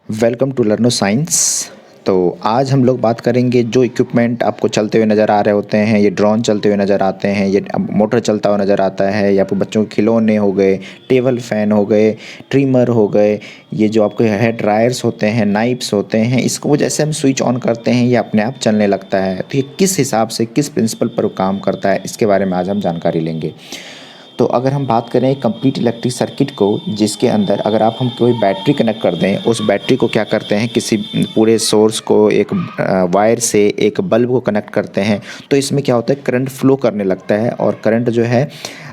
Welcome to लर्नो science. तो आज हम लोग बात करेंगे जो इक्विपमेंट आपको चलते हुए नज़र आ रहे होते हैं। ये ड्रोन चलते हुए नज़र आते हैं, ये मोटर चलता हुआ नज़र आता है, या फिर बच्चों के खिलौने हो गए, टेबल फैन हो गए, ट्रिमर हो गए, ये जो आपके हेयर ड्रायर्स होते हैं, नाइफ्स होते हैं, इसको जैसे हम स्विच ऑन करते हैं ये अपने आप चलने लगता है। तो ये किस हिसाब से, किस प्रिंसिपल पर काम करता है, इसके बारे में आज हम जानकारी लेंगे। तो अगर हम बात करें कंप्लीट इलेक्ट्रिक सर्किट को, जिसके अंदर अगर हम कोई बैटरी कनेक्ट कर दें, उस बैटरी को क्या करते हैं, किसी पूरे सोर्स को एक वायर से एक बल्ब को कनेक्ट करते हैं, तो इसमें क्या होता है, करंट फ्लो करने लगता है। और करंट जो है,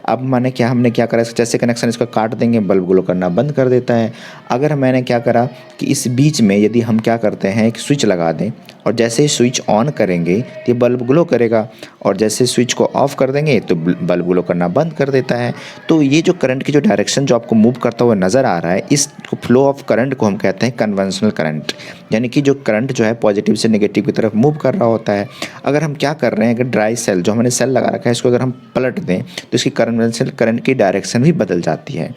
अब मैंने क्या हमने क्या करा, जैसे कनेक्शन इसका काट देंगे, बल्ब ग्लो करना बंद कर देता है। अगर मैंने क्या करा कि इस बीच में यदि हम क्या करते हैं, एक स्विच लगा दें, और जैसे ही स्विच ऑन करेंगे तो ये बल्ब ग्लो करेगा, और जैसे स्विच को ऑफ कर देंगे तो बल्ब ग्लो करना बंद कर देता है। तो ये जो करंट की जो डायरेक्शन जो आपको मूव करता हुआ नज़र आ रहा है, इस फ्लो ऑफ करंट को हम कहते हैं कन्वेंशनल करंट। यानी कि जो करंट जो है पॉजिटिव से नेगेटिव की तरफ मूव कर रहा होता है। अगर हम क्या कर रहे हैं, अगर ड्राई सेल जो हमने सेल लगा रखा है, इसको अगर हम पलट दें तो इसकी कन्वेंशनल करंट की डायरेक्शन भी बदल जाती है,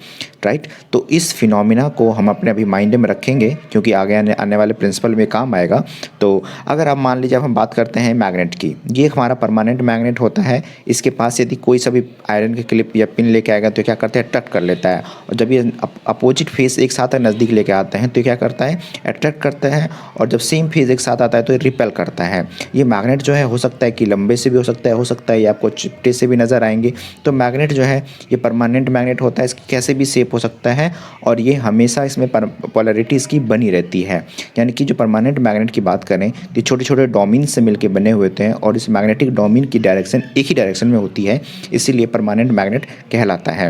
राइट। तो इस फिनोमिना को हम अपने अभी माइंड में रखेंगे, क्योंकि आगे आने वाले प्रिंसिपल में काम आएगा। तो अगर आप मान लीजिए, अब हम बात करते हैं मैग्नेट की, ये हमारा परमानेंट मैग्नेट होता है। इसके पास यदि कोई सा भी आयरन की क्लिप या पिन लेके आएगा तो क्या करते हैं, अट्रैक्ट कर लेता है। और जब ये अपोजिट फेस एक साथ नज़दीक लेके आते हैं तो क्या करता है, अट्रैक्ट करता है। और जब सेम फेस एक साथ आता है तो ये रिपेल करता है। ये मैग्नेट जो है, हो सकता है कि लंबे से भी हो सकता है ये आपको चिपटे से भी नज़र आएंगे। तो मैग्नेट जो है ये परमानेंट मैग्नेट होता है, इसकी कैसे भी शेप हो सकता है, और ये हमेशा इसमें पोलैरिटी इसकी बनी रहती है। यानी कि जो परमानेंट मैग्नेट की बात करें तो छोटे छोटे डोमेन से मिलकर बने हुए होते हैं, और इस मैग्नेटिक डोमेन की डायरेक्शन एक ही डायरेक्शन में होती है, इसीलिए परमानेंट मैग्नेट कहलाता है।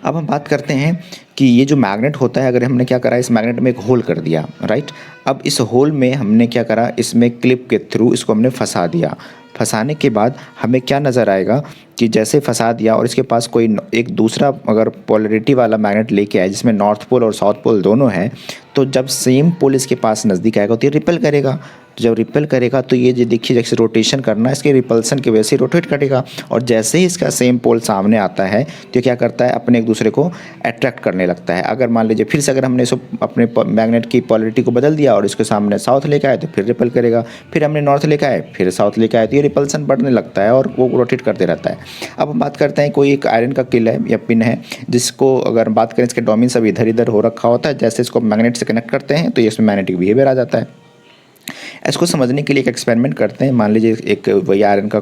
अब हम बात करते हैं कि ये जो मैग्नेट होता है, अगर हमने क्या करा, इस मैग्नेट में एक होल कर दिया, राइट। अब इस होल में हमने क्या करा, इसमें क्लिप के थ्रू इसको हमने फंसा दिया। फंसाने के बाद हमें क्या नज़र आएगा कि जैसे फंसा दिया और इसके पास कोई एक दूसरा अगर पोलैरिटी वाला मैग्नेट लेके आए, जिसमें नॉर्थ पोल और साउथ पोल दोनों हैं, तो जब सेम पोल इसके पास नज़दीक आएगा तो ये रिपेल करेगा। तो जब रिपेल करेगा तो ये जो देखिए, जैसे रोटेशन करना है, इसके रिपल्सन की वजह से रोटेट करेगा। और जैसे ही इसका सेम पोल सामने आता है तो क्या करता है, अपने एक दूसरे को अट्रैक्ट करने लगता है। अगर मान लीजिए फिर से अगर हमने इसको अपने मैग्नेट की पोलैरिटी को बदल दिया और इसके सामने साउथ लेके आए तो फिर रिपेल करेगा, फिर हमने नॉर्थ लेके आए फिर साउथ लेके आए, तो ये रिपल्सन बढ़ने लगता है और वो रोटेट करते रहता है। अब हम बात करते हैं, कोई एक आयरन का किल है या पिन है, जिसको अगर बात करें, इसके डोमेन सब इधर इधर हो रखा होता है, जैसे इसको मैग्नेट से कनेक्ट करते हैं तो ये इसमें मैग्नेटिक बिहेवियर आ जाता है। इसको समझने के लिए एक एक्सपेरिमेंट करते हैं। मान लीजिए एक वही आयरन का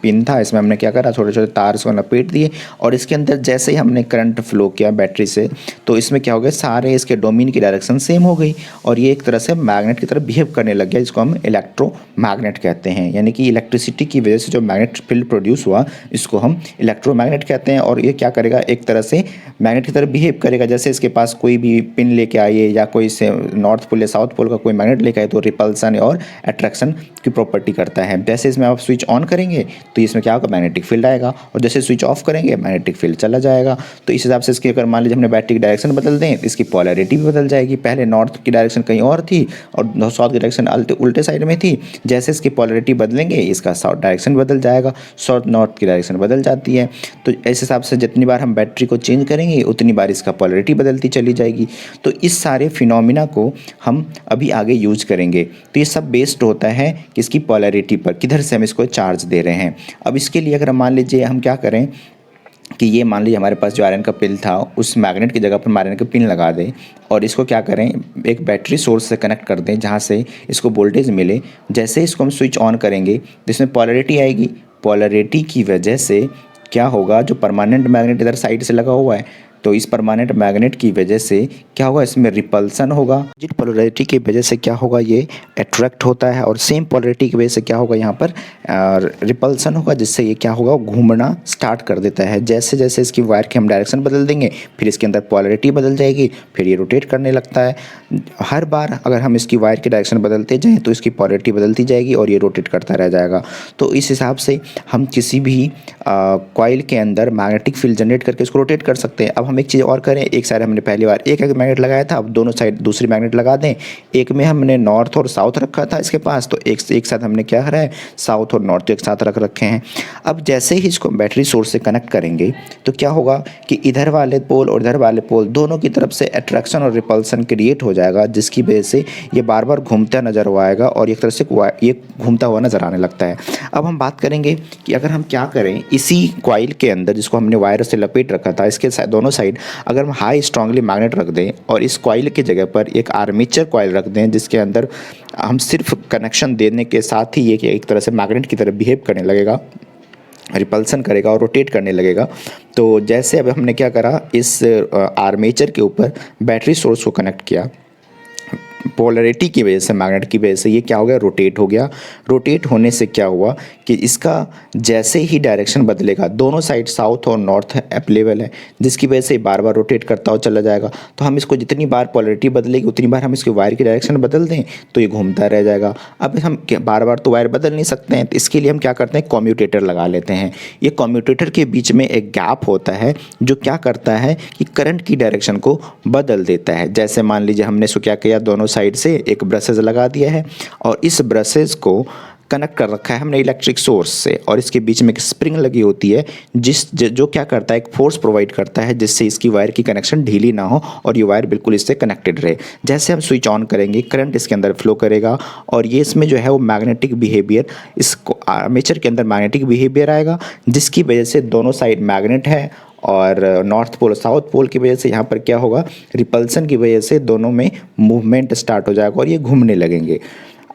पिन था, इसमें हमने क्या करा, छोटे छोटे तार इसको लपेट दिए, और इसके अंदर जैसे ही हमने करंट फ्लो किया बैटरी से, तो इसमें क्या हो गया, सारे इसके डोमेन की डायरेक्शन सेम हो गई, और ये एक तरह से मैग्नेट की तरह बिहेव करने लग गया, जिसको हम इलेक्ट्रोमैग्नेट कहते हैं। यानी कि इलेक्ट्रिसिटी की वजह से जो मैग्नेट फील्ड प्रोड्यूस हुआ, इसको हम इलेक्ट्रोमैग्नेट कहते हैं। और ये क्या करेगा, एक तरह से मैग्नेट की तरह बिहेव करेगा। जैसे इसके पास कोई भी पिन लेके आइए, या कोई से नॉर्थ पोल या साउथ पोल का कोई मैग्नेट लेके आए, तो रिपल्सन और अट्रैक्शन की प्रॉपर्टी करता है। जैसे इसमें आप स्विच ऑन करेंगे तो इसमें क्या होगा, मैग्नेटिक फील्ड आएगा, और जैसे स्विच ऑफ करेंगे मैग्नेटिक फील्ड चला जाएगा। तो इस हिसाब से इसकी अगर मान लीजिए हमने बैटरी की डायरेक्शन बदल दें, इसकी पोलैरिटी भी बदल जाएगी। पहले नॉर्थ की डायरेक्शन कहीं और थी और साउथ की डायरेक्शन उल्टे साइड में थी। जैसे इसकी पोलैरिटी बदलेंगे, इसका साउथ डायरेक्शन बदल जाएगा, साउथ नॉर्थ की डायरेक्शन बदल जाती है। तो इस हिसाब से जितनी बार हम बैटरी को चेंज करेंगे उतनी बार इसका पोलैरिटी बदलती चली जाएगी। तो इस सारे फिनोमिना को हम अभी आगे यूज करेंगे। तो ये सब बेस्ड होता है किसकी, पोलैरिटी पर, किधर से हम इसको चार्ज दे रहे हैं। अब इसके लिए अगर मान लीजिए हम क्या करें कि ये मान लीजिए हमारे पास जो आयरन का पिन था, उस मैग्नेट की जगह पर आयरन का पिन लगा दें, और इसको क्या करें, एक बैटरी सोर्स से कनेक्ट कर दें जहाँ से इसको वोल्टेज मिले। जैसे इसको हम स्विच ऑन करेंगे जिसमें पोलैरिटी आएगी, पोलैरिटी की वजह से क्या होगा, जो परमानेंट मैग्नेट इधर साइड से लगा हुआ है, तो इस परमानेंट मैग्नेट की वजह से क्या होगा, इसमें रिपल्सन होगा। जिस पोलैरिटी की वजह से क्या होगा, ये अट्रैक्ट होता है, और सेम पोलैरिटी की वजह से क्या होगा, यहाँ पर रिपल्सन होगा, जिससे ये क्या होगा, घूमना स्टार्ट कर देता है। जैसे जैसे इसकी वायर की हम डायरेक्शन बदल देंगे, फिर इसके अंदर पोलैरिटी बदल जाएगी, फिर ये रोटेट करने लगता है। हर बार अगर हम इसकी वायर की डायरेक्शन बदलते जाएँ तो इसकी पोलैरिटी बदलती जाएगी और ये रोटेट करता रह जाएगा। तो इस हिसाब से हम किसी भी कॉइल के अंदर मैग्नेटिक फील्ड जनरेट करके इसको रोटेट कर सकते हैं। अब हम एक चीज़ और करें, एक साइड हमने पहली बार एक मैग्नेट लगाया था, अब दोनों साइड दूसरी मैग्नेट लगा दें। एक में हमने नॉर्थ और साउथ रखा था इसके पास, तो एक साथ हमने क्या करा है, साउथ और नॉर्थ एक साथ रख रखे हैं। अब जैसे ही इसको बैटरी सोर्स से कनेक्ट करेंगे तो क्या होगा कि इधर वाले पोल और इधर वाले पोल दोनों की तरफ से अट्रैक्शन और रिपल्सन क्रिएट हो जाएगा, जिसकी वजह से ये बार बार घूमता नज़र आएगा और एक तरह से ये घूमता हुआ नज़र आने लगता है। अब हम बात करेंगे कि अगर हम क्या करें, इसी कॉइल के अंदर जिसको हमने वायर से लपेट रखा था, इसके दोनों साइड अगर हम हाई स्ट्रांगली मैग्नेट रख दें और इस कॉइल की जगह पर एक आर्मेचर कॉइल रख दें, जिसके अंदर हम सिर्फ कनेक्शन देने के साथ ही ये कि एक तरह से मैग्नेट की तरह बिहेव करने लगेगा, रिपल्सन करेगा और रोटेट करने लगेगा। तो जैसे अब हमने क्या करा, इस आर्मेचर के ऊपर बैटरी सोर्स को कनेक्ट किया, पोलैरिटी की वजह से, मैग्नेट की वजह से ये क्या हो गया, रोटेट हो गया। रोटेट होने से क्या हुआ कि इसका जैसे ही डायरेक्शन बदलेगा, दोनों साइड साउथ और नॉर्थ अवेलेबल है, जिसकी वजह से बार बार रोटेट करता हुआ चला जाएगा। तो हम इसको जितनी बार पोलैरिटी बदलेगी उतनी बार हम इसके वायर की डायरेक्शन बदल दें तो ये घूमता रह जाएगा। अब हम बार बार तो वायर बदल नहीं सकते हैं, तो इसके लिए हम क्या करते हैं, कम्यूटेटर लगा लेते हैं। ये कम्यूटेटर के बीच में एक गैप होता है जो क्या करता है कि करंट की डायरेक्शन को बदल देता है। जैसे मान लीजिए हमने इसको क्या किया, दोनों साइड से एक ब्रशेज लगा दिया है और इस ब्रशेज को कनेक्ट कर रखा है हमने इलेक्ट्रिक सोर्स से, और इसके बीच में एक स्प्रिंग लगी होती है जो क्या करता है, एक फोर्स प्रोवाइड करता है जिससे इसकी वायर की कनेक्शन ढीली ना हो और ये वायर बिल्कुल इससे कनेक्टेड रहे। जैसे हम स्विच ऑन करेंगे, करंट इसके अंदर फ्लो करेगा और ये इसमें जो है वो मैग्नेटिक बिहेवियर, इसको आर्मेचर के अंदर मैग्नेटिक बिहेवियर आएगा, जिसकी वजह से दोनों साइड मैग्नेट है और नॉर्थ पोल साउथ पोल की वजह से यहाँ पर क्या होगा, रिपल्सन की वजह से दोनों में मूवमेंट स्टार्ट हो जाएगा और ये घूमने लगेंगे।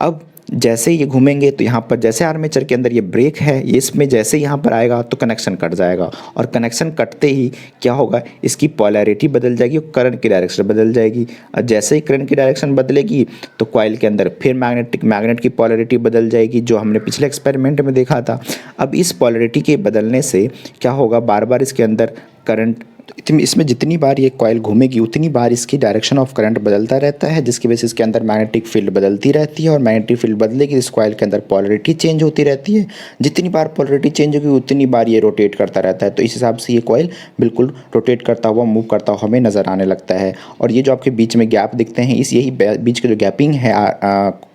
अब जैसे ये घूमेंगे तो यहाँ पर जैसे आर्मेचर के अंदर ये ब्रेक है, ये इसमें जैसे यहाँ पर आएगा तो कनेक्शन कट जाएगा और कनेक्शन कटते ही क्या होगा, इसकी पोलैरिटी बदल जाएगी और करंट की डायरेक्शन बदल जाएगी। और जैसे ही करंट की डायरेक्शन बदलेगी तो कॉइल के अंदर फिर मैग्नेट की पोलैरिटी बदल जाएगी, जो हमने पिछले एक्सपेरिमेंट में देखा था। अब इस पोलैरिटी के बदलने से क्या होगा, बार बार इसके अंदर करंट, इसमें जितनी बार ये कॉइल घूमेगी उतनी बार इसकी डायरेक्शन ऑफ करंट बदलता रहता है, जिसकी वजह से इसके अंदर मैग्नेटिक फील्ड बदलती रहती है और मैग्नेटिक फील्ड बदलेगी इस कॉइल के अंदर पोलैरिटी चेंज होती रहती है। जितनी बार पोलैरिटी चेंज होगी उतनी बार ये रोटेट करता रहता है। तो इस हिसाब से ये कॉइल बिल्कुल रोटेट करता हुआ, मूव करता हुआ हमें नज़र आने लगता है। और ये जो आपके बीच में गैप दिखते हैं, इस यही बीच का जो गैपिंग है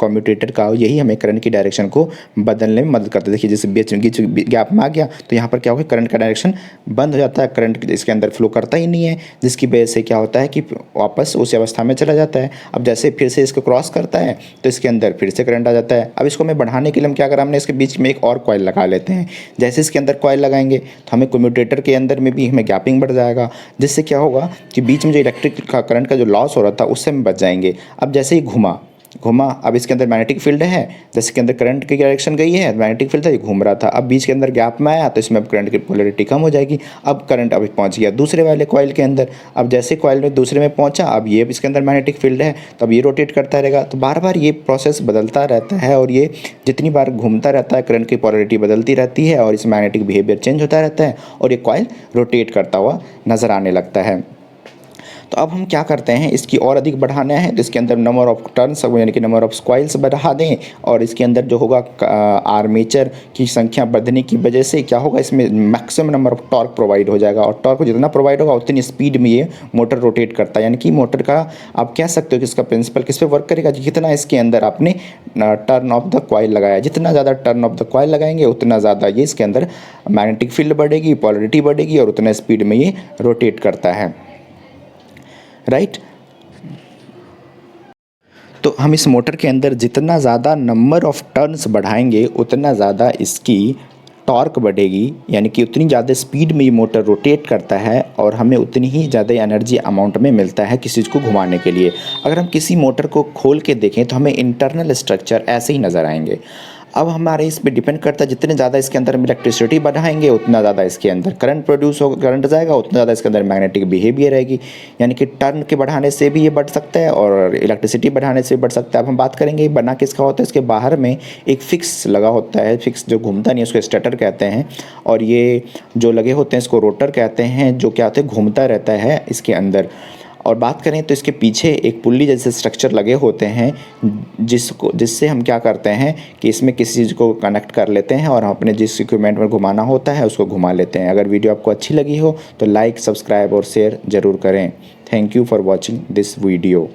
कम्यूटेटर का, यही हमें करंट की डायरेक्शन को बदलने में मदद करता है। देखिए जैसे बीच गैप में आ गया तो यहाँ पर क्या होगा, करंट का डायरेक्शन बंद हो जाता है, करंट इसके अंदर फ्लो करता ही नहीं है, जिसकी वजह से क्या होता है कि वापस उस अवस्था में चला जाता है। अब जैसे फिर से इसको क्रॉस करता है तो इसके अंदर फिर से करंट आ जाता है। अब इसको मैं बढ़ाने के लिए हम क्या करें, हमने इसके बीच में एक और कॉइल लगा लेते हैं। जैसे इसके अंदर कॉइल लगाएंगे तो हमें कम्यूटेटर के अंदर में भी हमें गैपिंग बढ़ जाएगा, जिससे क्या होगा कि बीच में जो इलेक्ट्रिक का करंट का जो लॉस हो रहा था उससे हम बच जाएंगे। अब जैसे ही घुमा, अब इसके अंदर मैग्नेटिक फील्ड है, जैसे के अंदर करंट की डायरेक्शन गई है, मैग्नेटिक फील्ड था, ये घूम रहा था। अब बीच के अंदर गैप में आया तो इसमें अब करंट की पोलैरिटी कम हो जाएगी। अब करंट अभी पहुंच गया दूसरे वाले कॉइल के अंदर। अब जैसे कॉइल में दूसरे में पहुंचा, अब ये इसके अंदर मैग्नेटिक फील्ड है तो अब ये रोटेट करता रहेगा। तो बार बार ये प्रोसेस बदलता रहता है और ये जितनी बार घूमता रहता है करंट की पोलैरिटी बदलती रहती है और इस मैग्नेटिक बिहेवियर चेंज होता रहता है और ये कॉइल रोटेट करता हुआ नज़र आने लगता है। तो अब हम क्या करते हैं, इसकी और अधिक बढ़ाना है तो इसके अंदर नंबर ऑफ टर्न्स यानी कि नंबर ऑफ कॉइल्स बढ़ा दें और इसके अंदर जो होगा आर्मेचर की संख्या बढ़ने की वजह से क्या होगा, इसमें maximum number of torque provide हो जाएगा और टॉर्क जितना प्रोवाइड होगा उतनी स्पीड में ये मोटर रोटेट करता है। यानी कि मोटर का आप कह सकते हो कि इसका प्रिंसिपल किस पे वर्क करेगा, जितना इसके अंदर आपने टर्न ऑफ द कॉइल लगाया, जितना ज़्यादा टर्न ऑफ द कॉइल लगाएंगे उतना ज़्यादा ये इसके अंदर मैग्नेटिक फील्ड बढ़ेगी, पोलैरिटी बढ़ेगी और उतना स्पीड में ये रोटेट करता है। राइट। तो हम इस मोटर के अंदर जितना ज़्यादा नंबर ऑफ टर्न्स बढ़ाएंगे उतना ज़्यादा इसकी टॉर्क बढ़ेगी, यानी कि उतनी ज़्यादा स्पीड में ये मोटर रोटेट करता है और हमें उतनी ही ज़्यादा एनर्जी अमाउंट में मिलता है किसी चीज़ को घुमाने के लिए। अगर हम किसी मोटर को खोल के देखें तो हमें इंटरनल स्ट्रक्चर ऐसे ही नज़र आएंगे। अब हमारे इस पे डिपेंड करता है, जितने ज़्यादा इसके अंदर हम इलेक्ट्रिसिटी बढ़ाएंगे उतना ज़्यादा इसके अंदर करंट प्रोड्यूस होगा, करंट जाएगा उतना ज़्यादा इसके अंदर मैग्नेटिक बिहेवियर रहेगी। यानी कि टर्न के बढ़ाने से भी ये बढ़ सकता है और इलेक्ट्रिसिटी बढ़ाने से भी बढ़ सकता है। अब हम बात करेंगे बना किसका होता है, इसके बाहर में एक फिक्स लगा होता है, फिक्स जो घूमता नहीं है उसको स्टेटर कहते हैं और ये जो लगे होते हैं इसको रोटर कहते हैं, जो क्या होते हैं घूमता रहता है इसके अंदर। और बात करें तो इसके पीछे एक पुल्ली जैसे स्ट्रक्चर लगे होते हैं जिससे हम क्या करते हैं कि इसमें किसी चीज़ को कनेक्ट कर लेते हैं और हम अपने जिस इक्विपमेंट में घुमाना होता है उसको घुमा लेते हैं। अगर वीडियो आपको अच्छी लगी हो तो लाइक, सब्सक्राइब और शेयर ज़रूर करें। Thank you for watching this video.